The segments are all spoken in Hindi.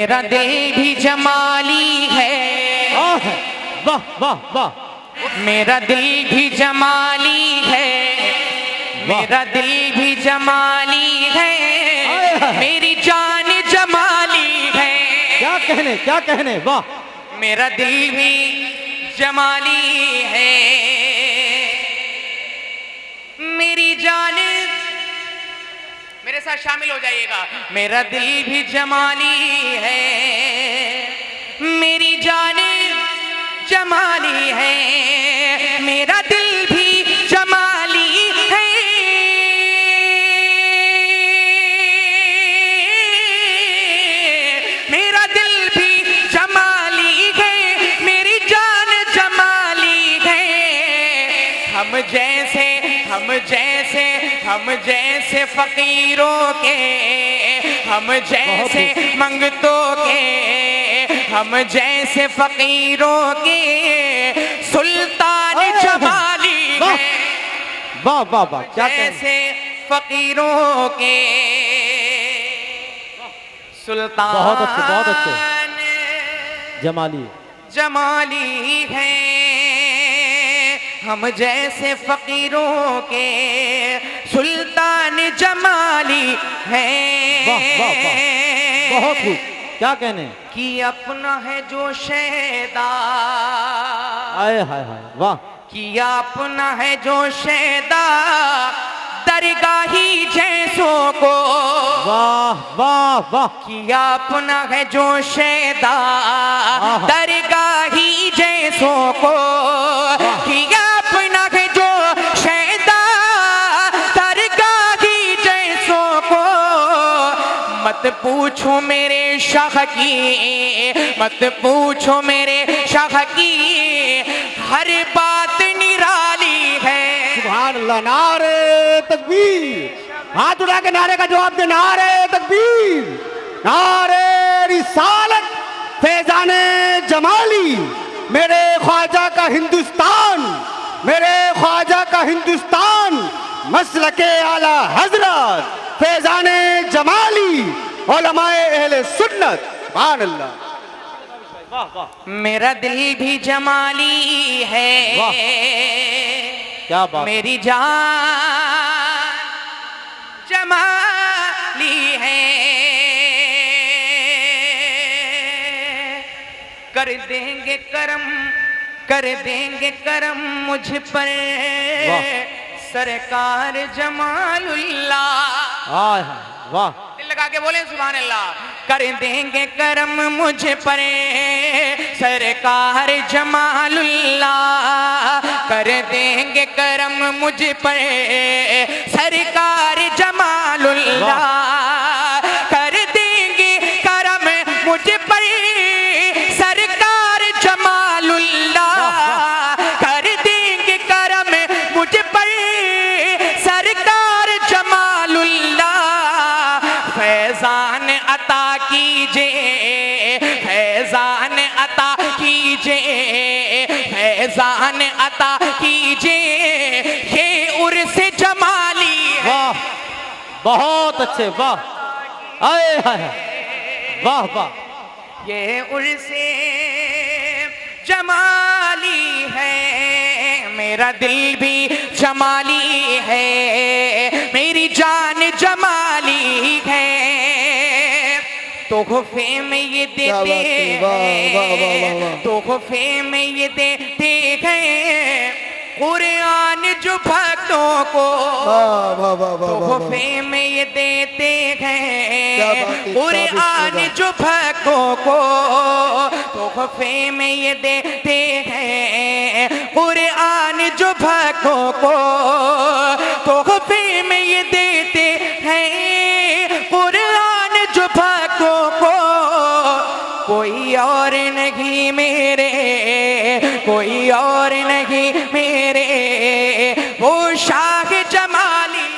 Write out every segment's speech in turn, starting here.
मेरा दिल भी जमाली है। वाह वाह वाह। मेरा दिल भी जमाली है। मेरा दिल भी जमाली है। मेरी जान जमाली है। क्या कहने वाह। मेरा दिल भी जमाली है। मेरी जान, मेरे साथ शामिल हो जाइएगा। मेरा दिल भी जमाली है। मेरी जान जमाली है। मेरा दिल भी जमाली है। मेरा दिल भी जमाली है। मेरी जान जमाली है। हम जैसे फकीरों के, हम जैसे मंगतों के, हम जैसे फकीरों के सुल्तान जमाली है। वाह वाह वाह। क्या जैसे फकीरों के सुल्तान, बहुत अच्छे जमाली जमाली है। हम जैसे फकीरों के सुल्तान जमाली है। वाह वाह वाह। बहुत खूब। क्या कहने कि अपना है जो शैदा, आए हाय हाय वाह। कि अपना है जो शैदा दरगाही जैसों को। वाह वाह वाह। कि अपना है जो शैदा दरगाही जैसों को। कि अपना है जो शैदा दरगाही जैसों को। मत पूछो मेरे शाह की, मत पूछो मेरे शाह की, हर बात निराली है। सुभान अल्लाह। नारे तकबीर। हाथ उठा के नारे का जवाब दे। नारे तकबीर, नारे रिसालत, फैजाने जमाली। मेरे ख्वाजा का हिंदुस्तान, मेरे ख्वाजा का हिंदुस्तान, मसलके आला हजरत फैजाने जमाली, उलमाए अहले सुन्नत। सुभान अल्लाह। वाह वाह। मेरा दिल भी जमाली है। क्या बात। मेरी जान जमाली है। कर देंगे करम, कर देंगे करम मुझ पर सरकार जमालुल्लाह। वाह। दिल लगा के बोले सुभान अल्लाह। कर देंगे करम मुझ पर सरकार जमालुल्लाह। कर देंगे करम मुझ पर सरकार जमालुल्लाह। कर देंगे करम मुझ पर सरकार जमालुल्लाह। कर देंगे करम मुझ पर सरकार जमालुल्लाह। फैजान अता कीजिए, फैजान अता कीजिए, फैजान अता कीजिए, ये उर्स जमाली है। वाह बहुत अच्छे। वाह आए हाय वाह वाह। ये उर्स जमाली है। मेरा दिल भी जमाली है। मेरी जान जमाली है। तोहफे में ये देते हैं, तोहफे में ये देते हैं कुरान जो भक्तों को। तोहफे में ये देते हैं कुरान जो भक्तों को। तोहफे में ये देते हैं कुरान जो भक्तों को। तोहफे में ये देते हैं कुरान जो भक्तों को। कोई और नहीं मेरे, कोई और नहीं मेरे, वो शाह जमाली।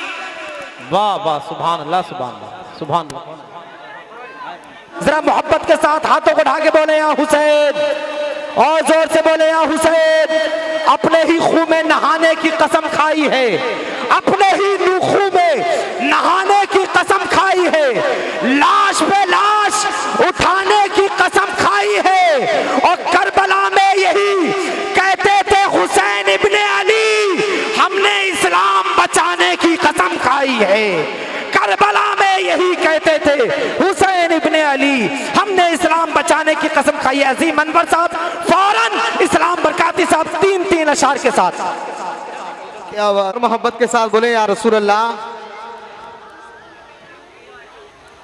वाह वाह। सुभान अल्लाह सुभान अल्लाह सुभान अल्लाह। जरा मोहब्बत के साथ हाथों को ढा के बोले या हुसैन, और जोर से बोले या हुसैन। अपने ही खून में नहाने की कसम खाई है, अपने ही खून में नहाने की कसम खाई है। लाश पे लाश उठाने आई है। करबला में यही कहते थे हुसैन इब्ने अली, हमने इस्लाम बचाने की कसम खाई। अजीम अनवर साहब फौरन इस्लाम बरकाती साहब 3-3 अशार के साथ क्या बात, मोहब्बत के साथ बोले या रसूल अल्लाह।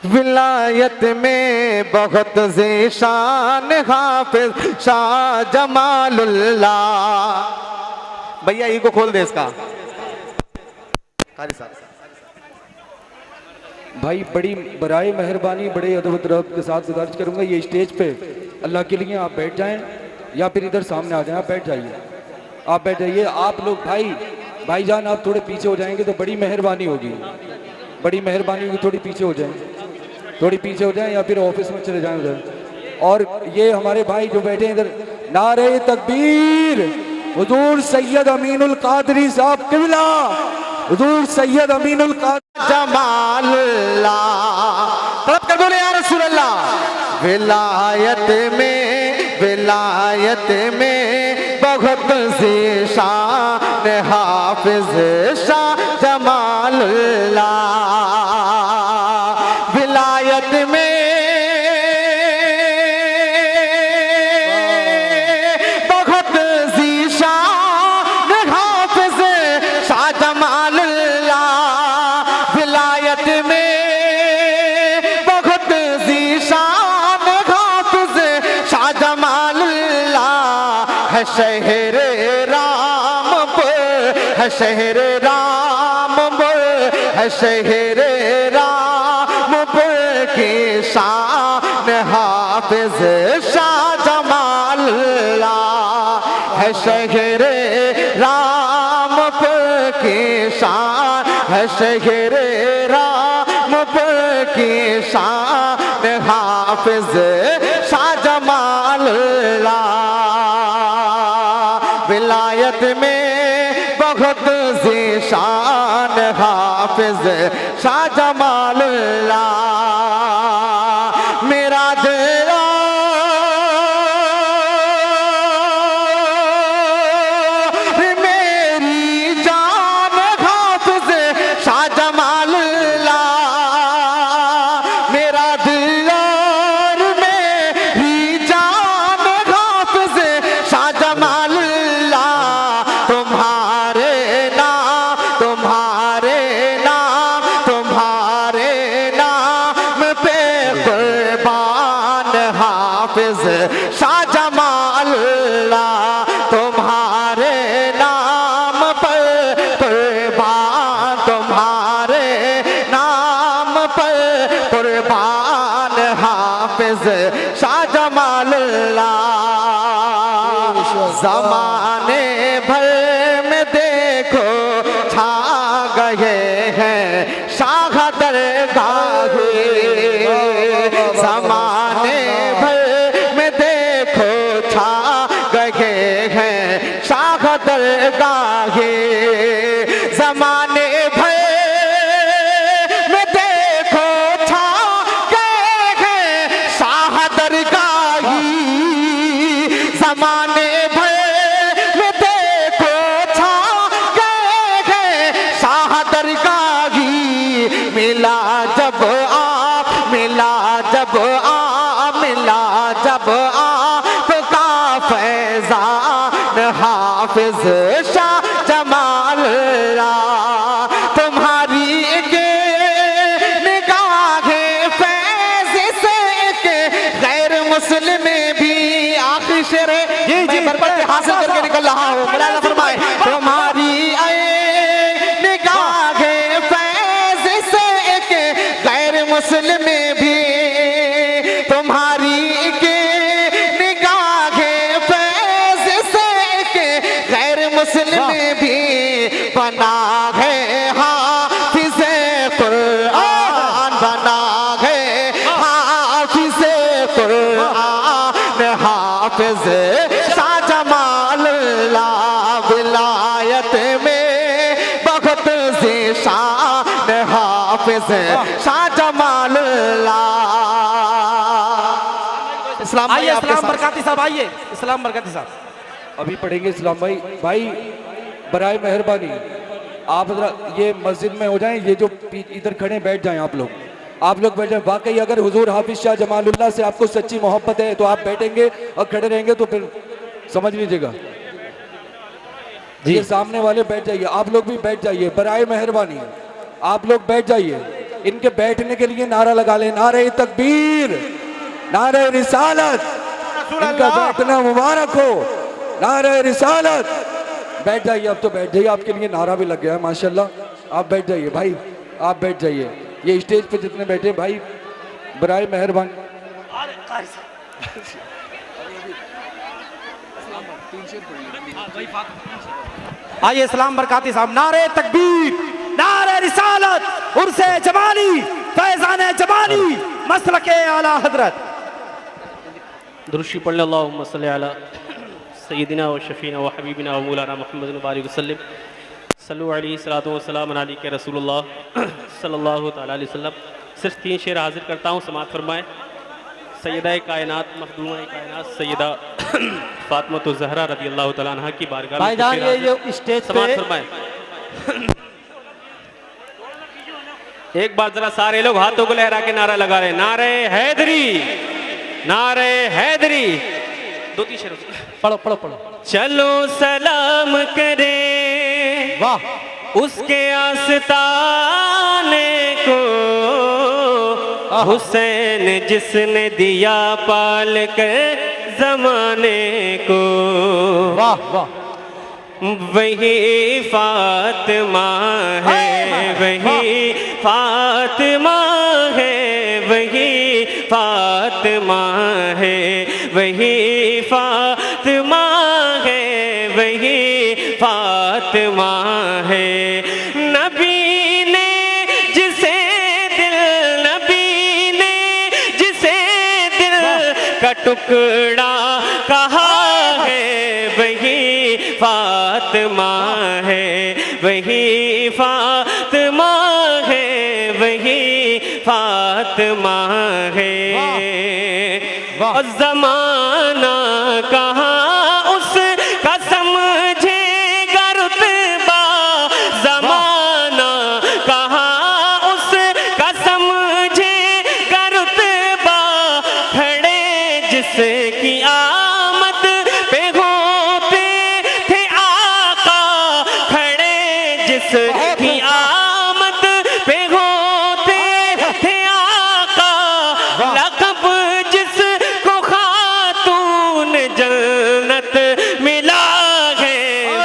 विलायत में बहुत ज़ेशान हाफिज शाह जमालुल्लाह। भैया ई को खोल दे इसका कारी साहब। भाई बड़ी बराए मेहरबानी बड़े अदब तरब के साथ गुजारिश करूंगा, ये स्टेज पे अल्लाह के लिए आप बैठ जाएं या फिर इधर सामने आ जाएं। आप बैठ जाइए, आप बैठ जाइए। आप लोग भाईजान आप थोड़े पीछे हो जाएंगे तो बड़ी मेहरबानी होगी, बड़ी मेहरबानी होगी। थोड़ी पीछे हो जाएं, थोड़ी पीछे हो जाएं या फिर ऑफिस में चले जाएं उधर। और ये हमारे भाई जो बैठे हैं इधर, नारे तकबीर, हुजूर सैयद अमीनुल कादरी साहब किबला, हुजूर सैयद अमीनुल कादरी जमालुल्लाह। तड़प कर बोले या रसूल अल्लाह। विलायत में बहुत ज़ेशान हाफिज शाह जमालुल्लाह। विलायत में बहुत ज़ीशान हाफिज शाह जमालुल्लाह। विलायत में बहुत ज़ीशान हाफिज शाह जमालुल्लाह। है शहर रामपुर, है शहर रामपुर, है शहर रामपुर की शान हाफिज शाह जमालुल्लाह। है शहर रामपुर की शान, है शहर रामपुर की शान हाफिज शाह जमालुल्लाह। विलायत में बहुत ज़ीशान हाफिज शाह जमालुल्लाह। मेरा दिल मेरी जान हाफिज शाह जमालुल्लाह। मेरा दिल मेरी जान हाफिज शाह जमालुल्लाह। तुम्हारे नाम, तुम्हारे नाम, तुम्हारे नाम पे कुर्बान हाफिज शाह जमालुल्लाह। तुम्हारे नाम पर कुर्बान, तुम्हारे नाम पर कुर्बान हाफिज शाह जमालुल्लाह। ज़माने भर में देखो छा गए हैं शाह दरगाहे। ज़माने भर में देखो छा गए हैं शाह दरगाहे। ज़माने भर में देखो छा गए हैं शाह दरगाही। ज़माने भर में देखो छा गए हैं शाह दरगाही। मिला जब आप, मिला जब आप, मिला जब आपका फैज़ान हाफिज शाह जमालुल्लाह। तुम्हारी के निगाहें फैज़ से के गैर मुस्लिम भी आखिर शेर मैं बरकत हासिल करके निकल रहा हूँ। मौलाना फरमाए तुम्हारी निगाहें फैज़ से के गैर मुस्लिम भी, तुम्हारी के निगाहें फैज़ से के गैर मुस्लिम भी बना है हाफिज कुरान। बना है हाफिज कुरान हाफिज शाह जमालुल्लाह। विलायत में बहुत ज़ीशान हाफिज शाह जमालुल्लाह। इस्लाम भाई, आइए इस्लाम बरकाती साहब, आइए इस्लाम बरकाती साहब। अभी पढ़ेंगे इस्लाम भाई। भाई बराए मेहरबानी आप जरा ये मस्जिद में हो जाएं, ये जो इधर खड़े बैठ जाएं आप लोग बैठ जाएं। वाकई अगर हुजूर हाफिज शाह जमालुल्लाह से आपको सच्ची मोहब्बत है तो आप बैठेंगे और खड़े रहेंगे तो फिर समझ लीजिएगा। ये सामने वाले बैठ जाइए, आप लोग भी बैठ जाइए, बराए मेहरबानी आप लोग बैठ जाइए। इनके बैठने के लिए नारा लगा लें, नारे तकबीर, नारे रिसालत, इनका बैठना मुबारक हो, नारे रिसालत। बैठ जाइए, अब तो बैठ जाइए, आपके लिए नारा भी लग गया है माशाल्लाह। आप बैठ जाइए भाई, आप बैठ जाइए। ये स्टेज पे जितने बैठे भाई बराए मेहरबानी। आइए इस्लाम बरकाती साहब, नारे तकबीर, नारे रिसालत, उर्से जमाली, फैजान जमाली, मसलके आला हजरत। दुरूशी पढ़ ले, अल्लाहुम्मा सल्ली अला सय्यिदिना व शफीना व हबीबिना व मौलाना मुहम्मद बारिक वसल्लम सल्लु अलैहि सलातो व सलाम अली के रसूलुल्लाह सल्लल्लाहु तआला अलैहि वसल्लम। सिर्फ 3 शेर हाजिर करता हूँ, समाअत फरमाएं। सैयदा कायनात मखदूमा कायनात सैयदा फातिमा ज़हरा रज़ी अल्लाह तआला अन्हा की बारगाह में भाईजान ये जो स्टेज समाअत पे फरमाएं। एक बार जरा सारे लोग हाथों को लहरा के नारा लगा रहे, नारे हैदरी, नारे हैदरी। 2-3 शेर पढ़ो पढ़ो पढ़ो। चलो सलाम करे वाह उसके आस्ताने को, हुसैन जिसने दिया पाल कर जमाने को। वाह वाह, वही फातिमा है, वही फातिमा है, वही फातिमा है, वही फातिमा है, वही फातिमा है। नबी ने जिसे दिल, नबी ने जिसे दिल का टुकड़ा कहा है, वही फातिमा है, वही फातिमा है, वही फातिमा है। और ज़माना कहाँ उसका समझेगा रुतबा, ज़माना कहाँ उसका समझेगा रुतबा। खड़े जिसकी आमद पे होते थे आका, खड़े जिसकी आमद पे होते थे आका। लक़ब जिसको खातून जन्नत मिला है,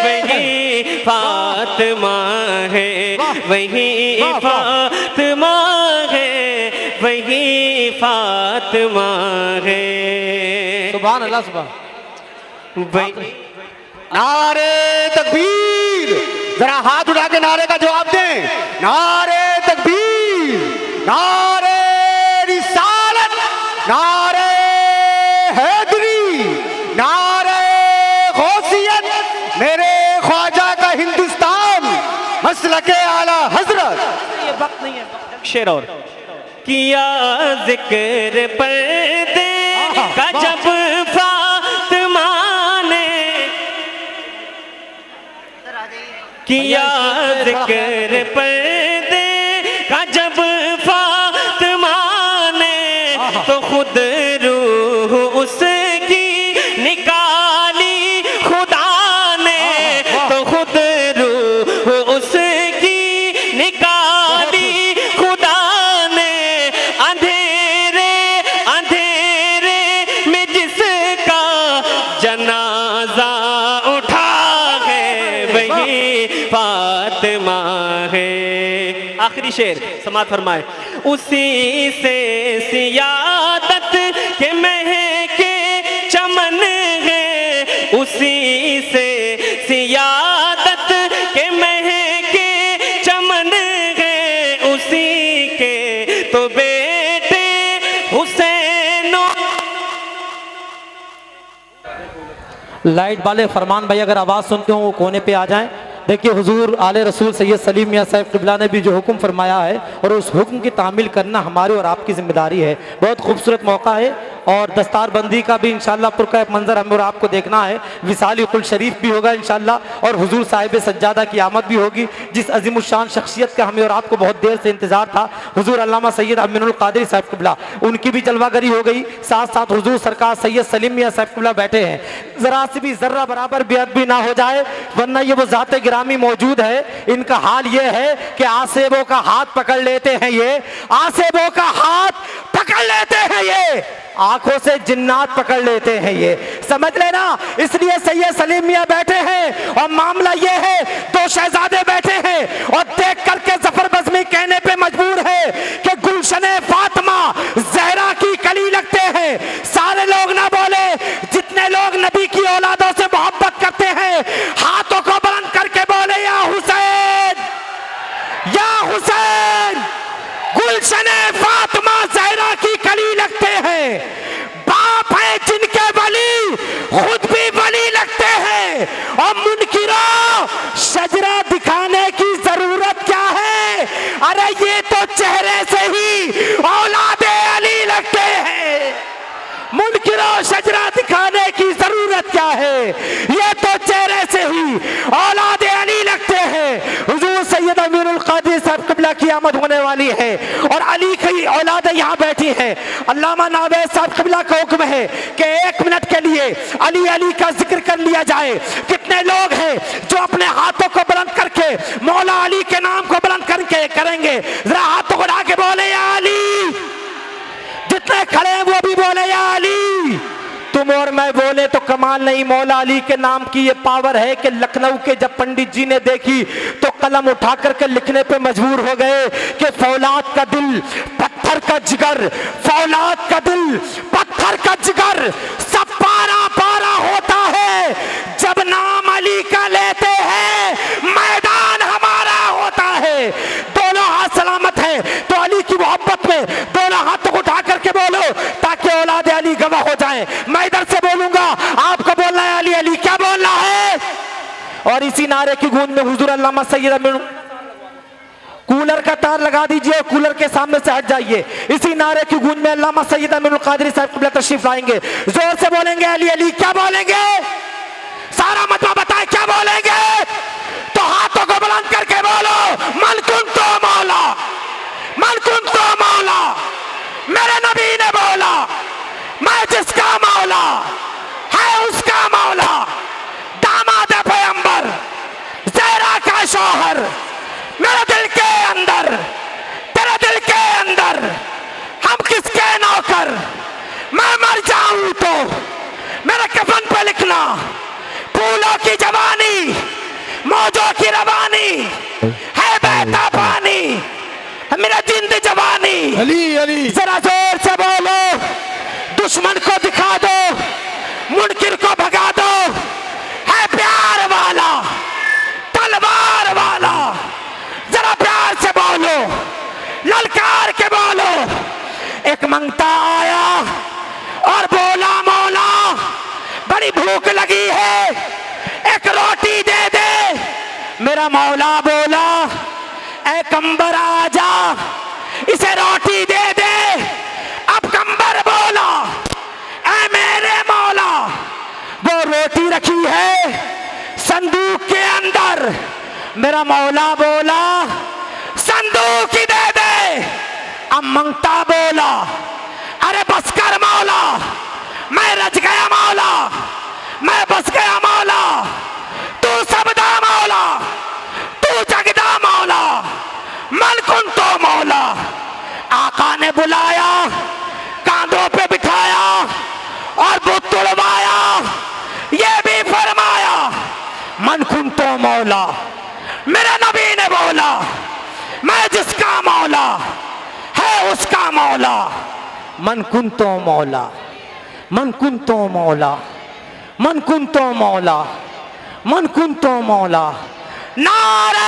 वही फातिमा है, वही फातिमा है, वही फातिमा है। सुभान अल्लाह सुभान। वही नारे तकबीर, जरा हाथ उठा के नारे का जवाब दें। नारे तकबीर, नारे रिसालत, नारे हैदरी, नारे गौसियत, मेरे ख्वाजा का हिंदुस्तान, मसलके आला हजरत। ये वक्त नहीं है। शेर और किया जिक्र पर्दे का जब फातिमा ने, किया जिक्र पर्दे का जब फातिमा ने, तो खुद रूह उसकी निकाली खुदा ने, तो खुद रूह उसकी निकाली खुदा ने। अंधेरे अंधेरे में जिसका जनाजा उठा है, वही फातिमा है। आखिरी शेर समाअत फरमाए। उसी से सियादत के महके चमन है, उसी से सियादत के महके चमन है, उसी के तो बेटे हुसैन। लाइट वाले फरमान भाई अगर आवाज़ सुनते हो वो कोने पे आ जाएं। देखिए हुजूर आले रसूल सैयद सलीम मियां साहब क़िबला ने भी जो हुक्म फरमाया है और उस हुक्म की तामील करना हमारी और आपकी जिम्मेदारी है। बहुत खूबसूरत मौका है और दस्तारबंदी का भी इंशाल्लाह पुरकैफ मंजर हमें और आपको देखना है। विसाल कुल शरीफ भी होगा इंशाल्लाह और हुजूर साहिब सज्जादा की आमद भी होगी। जिस अजीमुशान शख्सियत का हमें और आपको बहुत देर से इंतजार था, हुजूर अल्लामा सैयद अमीनुल कादरी साहब क़िबला, उनकी भी जलवागरी हो गई। साथ साथ हुजूर सरकार सैयद सलीम मियां साहब क़िबला बैठे हैं। जरा सी भी जर्रा बराबर बेअद भी ना हो जाए, वरना ये वो जाते गिरामी मौजूद है। इनका हाल ये है कि आसेबों का हाथ पकड़ लेते हैं, ये आसेबों का हाथ पकड़ लेते हैं, ये आंखों से जिन्नात पकड़ लेते हैं, ये समझ लेना। इसलिए सैयद सलीम मियां बैठे हैं और मामला ये है, दो शहजादे बैठे हैं और देख करके जफर बज़मी कहने पे मजबूर है कि गुलशने फातिमा ज़हरा की कली लगते हैं। सारे लोग ना बोले, जितने लोग नबी की औलादों से मोहब्बत करते हैं हाथों को बुलंद करके बोले या हुसैन, या हुसैन। गुलशने फातिमा ज़हरा की कली लगते हैं, बाप है जिनके वली खुद भी वली लगते हैं। और मुनकिरों शजरा दिखाने की जरूरत क्या है, अरे ये तो चेहरे से ही औलादे अली लगते हैं। मुनकिरों शजरा दिखाने की जरूरत क्या है, ये तो चेहरे से ही औलादे अली लगते हैं। हुजूर सैयद अमीरुल कादरी साहब क़िबला की आमद होने वाली है और अली की औलादे यहाँ बैठी हैं। अल्लामा नावेद साहब क़िबला का हुक्म है कि 1 मिनट के लिए अली अली का जिक्र कर लिया जाए। कितने लोग हैं जो अपने हाथों को बुलंद करके मौला अली के नाम को बुलंद करके करेंगे? जरा हाथों को उठा के बोले या अली। जितने खड़े हैं वो भी बोले या अली। तुम और मैं बोले तो कमाल नहीं, मौला अली के नाम की ये पावर है कि लखनऊ के जब पंडित जी ने देखी तो कलम उठा करके लिखने पे मजबूर हो गए कि फौलाद का दिल पत्थर का जिगर, फौलाद का दिल पत्थर का जिगर, सब पारा पारा होता है जब नाम अली का लेते हैं, मैदान हमारा होता है। दोनों हाथ सलामत है तो अली की मोहब्बत में दोनों हाथों को उठा करके बोलो ताकि औलाद अली गवाह हो जाए। मैं इधर से बोलूंगा, आपको बोलना है अली अली। क्या बोलना है? और इसी नारे की गूंज में हुजूर अल्लामा सैयद अमीन, कूलर का तार लगा दीजिए, कूलर के सामने से हट जाइए। इसी नारे की गूंज में अल्लामा सैयद अमीनुल कादरी साहब क़िबला तशरीफ लाएंगे। जोर से बोलेंगे अली अली। क्या बोलेंगे? सारा मजमा बताए क्या बोलेंगे? तो हाथों को बुलंद करके बोलो, मन कुन तो मौला, मन कुन तो मौला। मेरे नबी ने बोला, मैं जिसका मौला है उसका मौला। दामाद पैगंबर, ज़हरा का शौहर, मेरे दिल के अंदर, तेरे दिल के अंदर, हम किसके नौकर? मैं मर जाऊं तो मेरे कफन पे लिखना, फूलों की जवानी, मौजों की रवानी, है बहता पानी, मेरा जिंद जवानी। अली अली। जरा जोर से बोलो, दुश्मन को दिखा दो, मुनकिर को भगा दो, है प्यार वाला, तलवार वाला। जरा प्यार से बोलो, ललकार के बोलो। एक मंगता आया और बोला मौला बड़ी भूख लगी है, एक रोटी दे दे। मेरा मौला बोला ऐ कंबर आजा, इसे रोटी दे दे। अब कंबर बोला ऐ मेरे मौला, वो रोटी रखी है संदूक के अंदर। मेरा मौला बोला संदूक ही दे दे। अब मंगता बोला अरे बस कर मौला, मैं रच गया मौला, मैं बस गया मौला। तू सबदा मौला, तू जगदा मौला, मलकुन तो मौला। आका ने बुलाया, कांधों पे बिठाया और बुत तुड़वाया, ये भी फरमाया मन कुन तो मौला। मेरे नबी ने बोला मैं जिसका मौला है उसका मौला। मन कुन तो मौला, मन कुन तो मौला, मन कुन तो मौला, मन कुन तो मौला। नारे